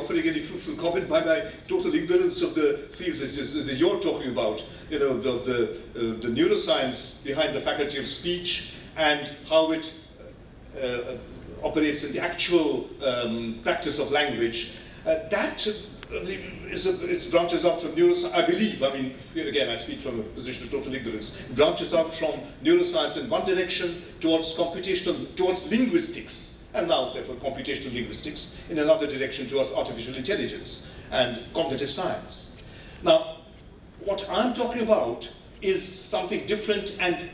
offering any fruitful comment by my total ignorance of the fields that you're talking about, you know, the neuroscience behind the faculty of speech and how it operates in the actual practice of language. That it branches out from neuroscience, I believe. I mean, here again, I speak from a position of total ignorance. It branches out from neuroscience in one direction towards towards linguistics, and now therefore computational linguistics, in another direction towards artificial intelligence and cognitive science. Now, what I'm talking about is something different and,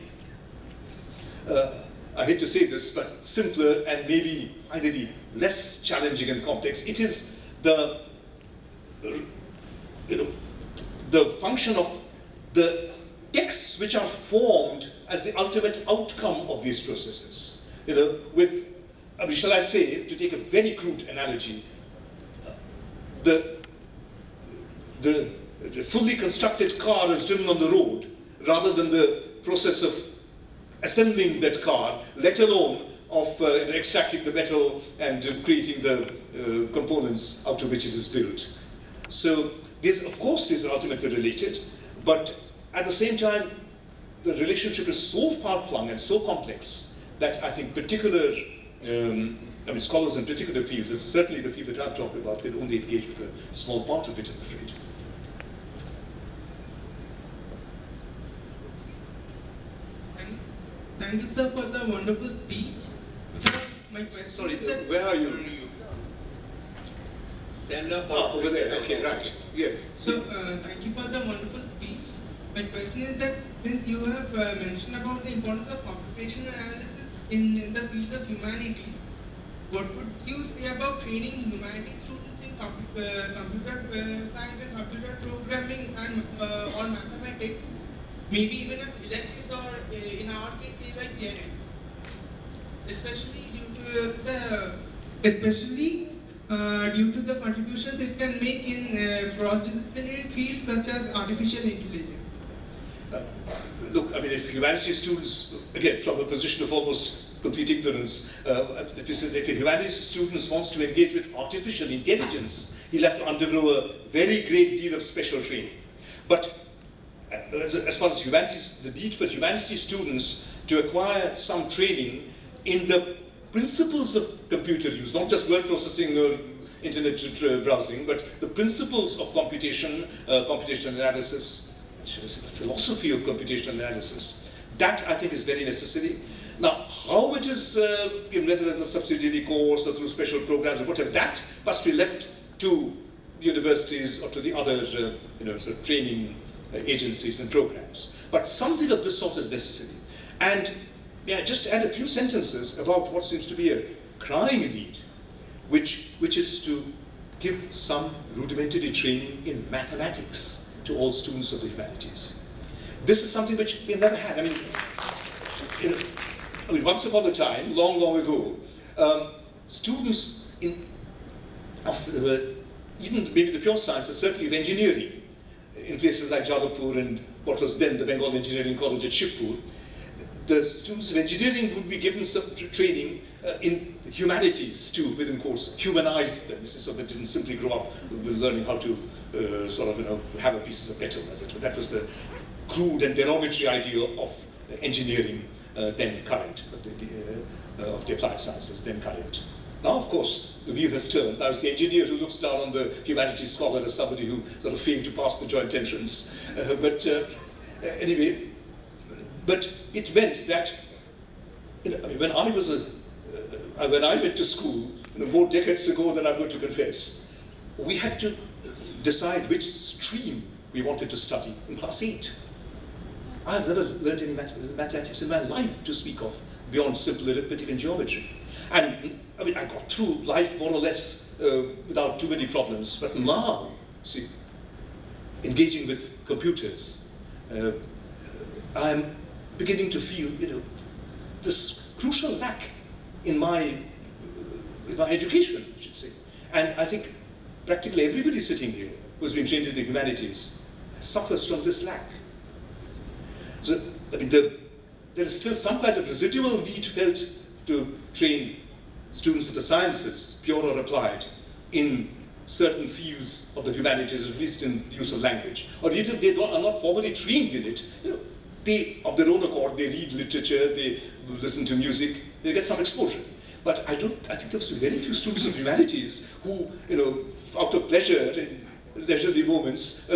I hate to say this, but simpler and maybe finally less challenging and complex. It is the function of the texts which are formed as the ultimate outcome of these processes. You know, with, I mean, shall I say, to take a very crude analogy, the fully constructed car is driven on the road rather than the process of assembling that car, let alone of extracting the metal and creating the components out of which it is built. So, of course, these are ultimately related, but at the same time, the relationship is so far-flung and so complex that I think particular, scholars in particular fields, it's certainly the field that I'm talking about, can only engage with a small part of it, I'm afraid. Thank you, sir, for the wonderful speech. Sir, my question Sorry, is that... where are you? Stand up. Over there, okay, right, yes. So, thank you for the wonderful speech. My question is that since you have mentioned about the importance of computational analysis in the fields of humanities, what would you say about training humanities students in computer science and computer programming and or mathematics, maybe even as electives or in our case, say like genetics, especially due to the contributions it can make in cross-disciplinary fields such as artificial intelligence. Look, I mean, if humanities students, again, from a position of almost complete ignorance, if a humanities student wants to engage with artificial intelligence, he'll have to undergo a very great deal of special training. But as far as humanities, the need for humanities students to acquire some training in the principles of computer use, not just word processing or internet browsing, but the principles of computation, computational analysis, should I say the philosophy of computational analysis, that I think is very necessary. Now, how it is, whether as a subsidiary course or through special programs or whatever, that must be left to universities or to the other sort of training agencies and programs. But something of this sort is necessary. And just add a few sentences about what seems to be a crying need, which is to give some rudimentary training in mathematics to all students of the humanities. This is something which we have never had. I mean, once upon a time, long, long ago, students even maybe the pure sciences, certainly of engineering, in places like Jadavpur and what was then the Bengal Engineering College at Shibpur, the students of engineering would be given some training in humanities too, within course, humanize them, so they didn't simply grow up learning how to hammer pieces of metal, as it were. That was the crude and derogatory ideal of engineering then current, of the applied sciences then current. Now, of course, the wheel has turned. Now it's the engineer who looks down on the humanities scholar as somebody who sort of failed to pass the joint entrance. Anyway, but it meant that when I went to school more decades ago than I'm going to confess, we had to decide which stream we wanted to study in class 8. I've never learned any mathematics in my life to speak of beyond simple arithmetic and geometry. And I mean, I got through life more or less without too many problems. But now, see, engaging with computers, I'm beginning to feel, this crucial lack in my education, I should say. And I think practically everybody sitting here who's been trained in the humanities suffers from this lack. So, I mean, there is still some kind of residual need felt to train students of the sciences, pure or applied, in certain fields of the humanities, at least in the use of language. Or even if they are not formally trained in it, they, of their own accord, they read literature, they listen to music, they get some exposure. But I think there are very few students of humanities who, out of pleasure, in leisurely moments,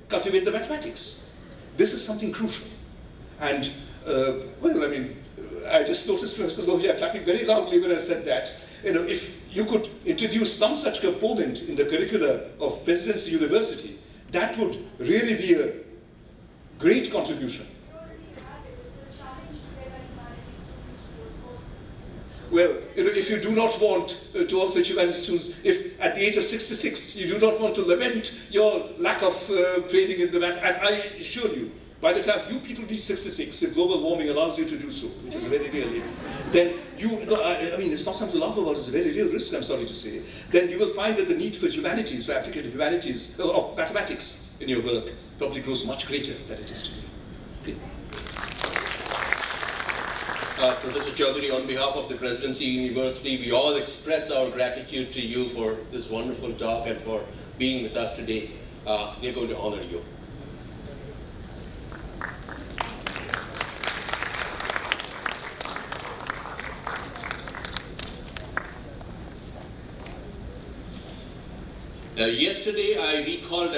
cultivate the mathematics. This is something crucial. And, I just noticed Professor Lohia clapping very loudly when I said that. If you could introduce some such component in the curricula of Presidency University, that would really be a great contribution. Well, if you do not want to also humanities students, if at the age of 66 you do not want to lament your lack of training in the math, and I assure you, by the time you people reach 66, if global warming allows you to do so, which is a very real if, then it's not something to laugh about, it's a very real risk, I'm sorry to say, then you will find that the need for humanities, for applicative humanities, of mathematics in your work, probably grows much greater than it is today. Okay. Professor Chaudhuri, on behalf of the Presidency University, we all express our gratitude to you for this wonderful talk and for being with us today. We are going to honor you. Yesterday, I recalled